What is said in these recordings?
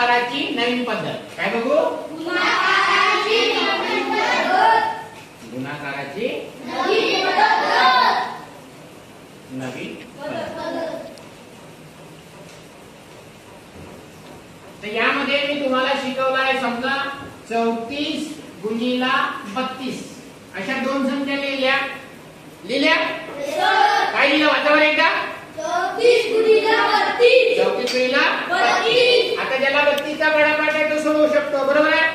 गुणाकाराची नवीन पद्धत. काय बघू? गुणाकाराची नवीन पद्धत. गुणाकाराची नवीन पद्धत. नवीन पद्धत. तर यामध्ये मी तुम्हाला शिकवलं आहे, समजा 34 गुणिला 32 अशा दोन संख्या लिहिल्या. काय लिहिलं वाचावर एकदा? 34 गुणिला 32. 34 गुणिला 32. आता ज्याला 32 चा पाढा आहे तो सोडवू शकतो, बरोबर आहे?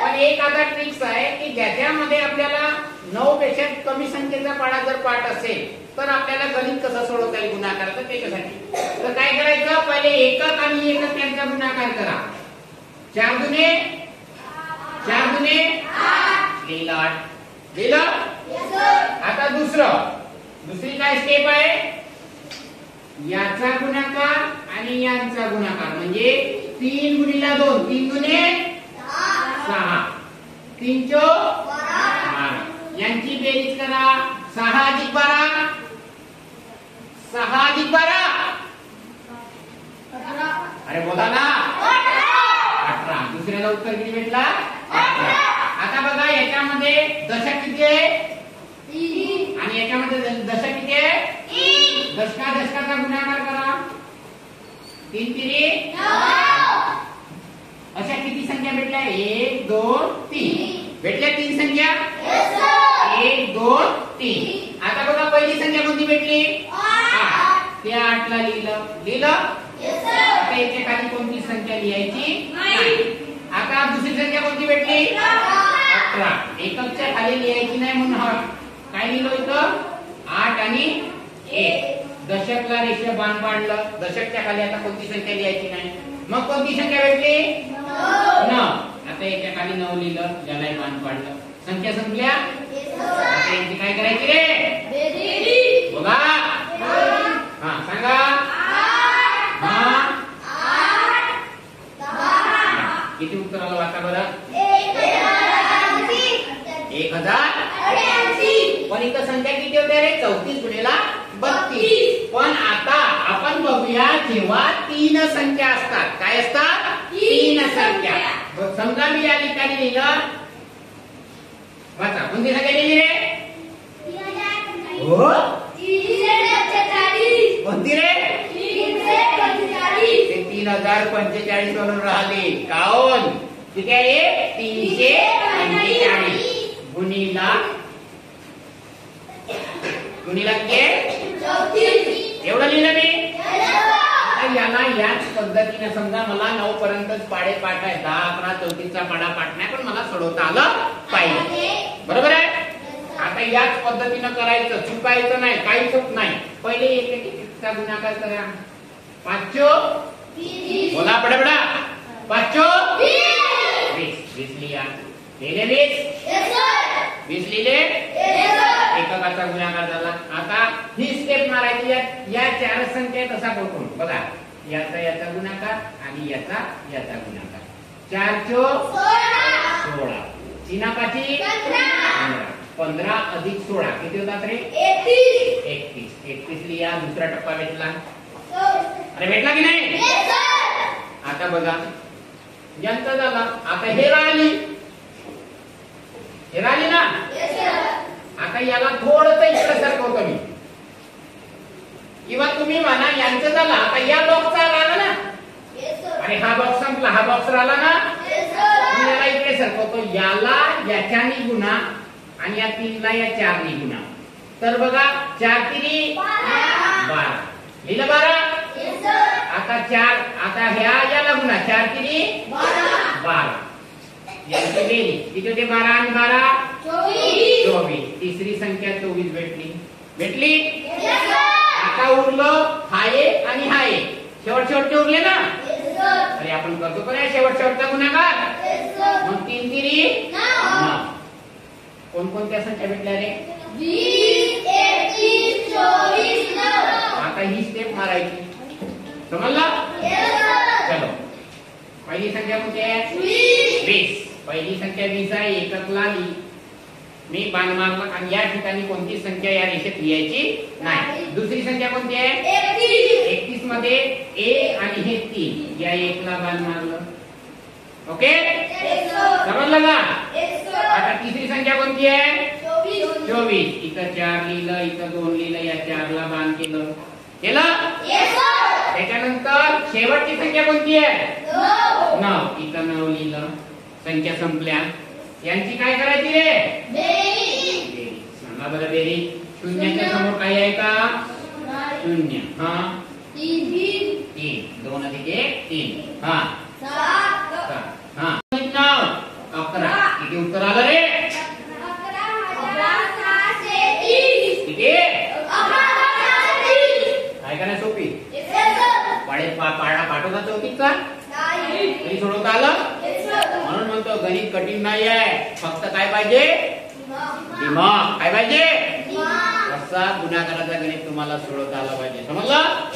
पण एक आता ट्रिक्स आहे की ज्याच्यामध्ये आपल्याला 9 पेक्षा कमी संख्येचा पाढा जर पाठ असेल तर आपल्याला गणित कसं सोडवता येईल गुणाकाराचं त्याच्यासाठी. तर काय करायचं, पहिले एकक आणि एकक यांचा गुणाकार करा. 4 गुणे 8 लिहिलं 8 लिहिलं. आता दुसरी काय स्टेप आहे, याचा गुणाकार आणि यांचा गुणाकार म्हणजे 3 गुणिला 2 3 गुणे 6 3 चौक 12. यांची बेरीज करा. 6 अधिक 12 6 अधिक 12 अरे बोला ना 18. दुसऱ्याला उत्तर किती भेटला? 18. आता बघा याच्यामध्ये दशक किती आहे आणि याच्यामध्ये दशक किती आहे? दशकाचा गुणाकार करा. 3 3 अशा किती संख्या भेटल्या? 1 2 3 भेटल्या. 3 संख्या 1 2 3. आता बघा पहिली संख्या कोणती भेटली? 8. त्या 8 ला लिहिलं. आता याच्या खाली कोणती संख्या लिहायची नाही. आता दुसरी संख्या कोणती भेटली? 18. एककच्या खाली लिहायची नाही म्हणून काय लिहिलं इथं? 8 आणि 1. दशकला रेषा बाण पाडलं. दशकच्या खाली आता कोणती संख्या लिहायची नाही. मग कोणती संख्या भेटली? 9. आता याच्या खाली 9 लिहिलं, ज्यालाही बाण पाडलं. संख्या संपल्या. आता यांची काय करायची रे? बघा हा सांगा. किती उत्तर आलं वाचा बरं? 1088. पण इथं संख्या किती होत्या रे? 34 गुणिला 32. पण आता आपण बघूया जेव्हा 3 संख्या असतात. काय असतात? 3 संख्या. समजा मी या ठिकाणी लिहिलं, वाचा कोणती संख्या लिहिली रे? हो कोणती रे? 3045 वरून राहिली. काऊन? किती आहे? 345 गुणिला किती? एवढं लिहिलं मी. याला याच पद्धतीने समजा मला 9 पर्यंतच पाढे पाठ आहे. 10 11 34चा पाढा पाठ नाही पण मला सोडवता आलं पाहिजे, बरोबर आहे? आता याच पद्धतीनं करायचं, चुकायचं नाही, काहीच होत नाही. पहिले एकचा गुणाकार करा. 5 बोला पडा 5 20 लिहा. लिहिले 20 लिहिले. एककाचा गुणाकार झाला. आता ही स्टेप मारायची. या 4 संख्या कसा बघून बघा, याचा गुणाकार आणि याचा गुणाकार. 4 चौक 16 3 15 अधिक 16 किती होतात रे? 31 लिहा. दुसरा टप्पा भेटला. अरे भेटला की नाही? आता बघा यांचं झालं. आता हे राहिली ना. आता याला थोडंसं इकडे सरकवतो मी, किंवा तुम्ही म्हणा यांचं झालं. आता या बॉक्सचा राहिला ना. आणि हा बॉक्स संपला, हा बॉक्स राहिला ना. याला इकडे सरकवतो. याला याच्यानी गुणा आणि या 3 ला या 4 नी गुणा. तर बघा 4 3 12 लिहिलं 12. आता 4 आता ह्या याला गुणा. 4 3 12 यांची बेरीज किती होते? 12 आणि 12 24. तिसरी संख्या 24 भेटली. आता उरलं हा एक आणि हा एक. शेवटचे उरले ना. अरे आपण करतो पण शेवटचा गुणाकार. मग 3 3 9. कोणकोणत्या संख्या भेटल्या रे? 20 21 24 9. आता ही स्टेप मारायची, समजला? चलो पहिली संख्या कोणती आहे? 20. पहिली संख्या 20 आहे. एककला मी बाण मारला आणि या ठिकाणी कोणती संख्या या रेषेत लिहायची नाही. दुसरी संख्या कोणती आहे? 31 मध्ये ए आणि हे 3, या एकला बाण मारलं. ओके, समजलं का? आता तिसरी संख्या कोणती आहे? 24. इथं 4 लिहिलं, इथं 2 लिहिलं, या 4 ला बाण केलं. त्याच्यानंतर शेवटची संख्या कोणती आहे? 9. इथं 9 लिहिलं. संख्या संपल्या. यांची काय करायची रे? बेरीज. सांगा बरं बेरीज. शून्याच्या समोर काही आहे का? शून्य. हा, 3. 2 अधिक 1 3. हा, 7. हा, 11. किती उत्तर आलं रे? किती? काय करायला सोपी? पाडा पाठवता चौकीचा तरी सोडवता आलं. म्हणून म्हणतो गणित कठीण नाही आहे, फक्त काय पाहिजे? दिमाग. काय पाहिजे? असा गुणाकाराचा गणित तुम्हाला सोडवता आला पाहिजे. समजलं?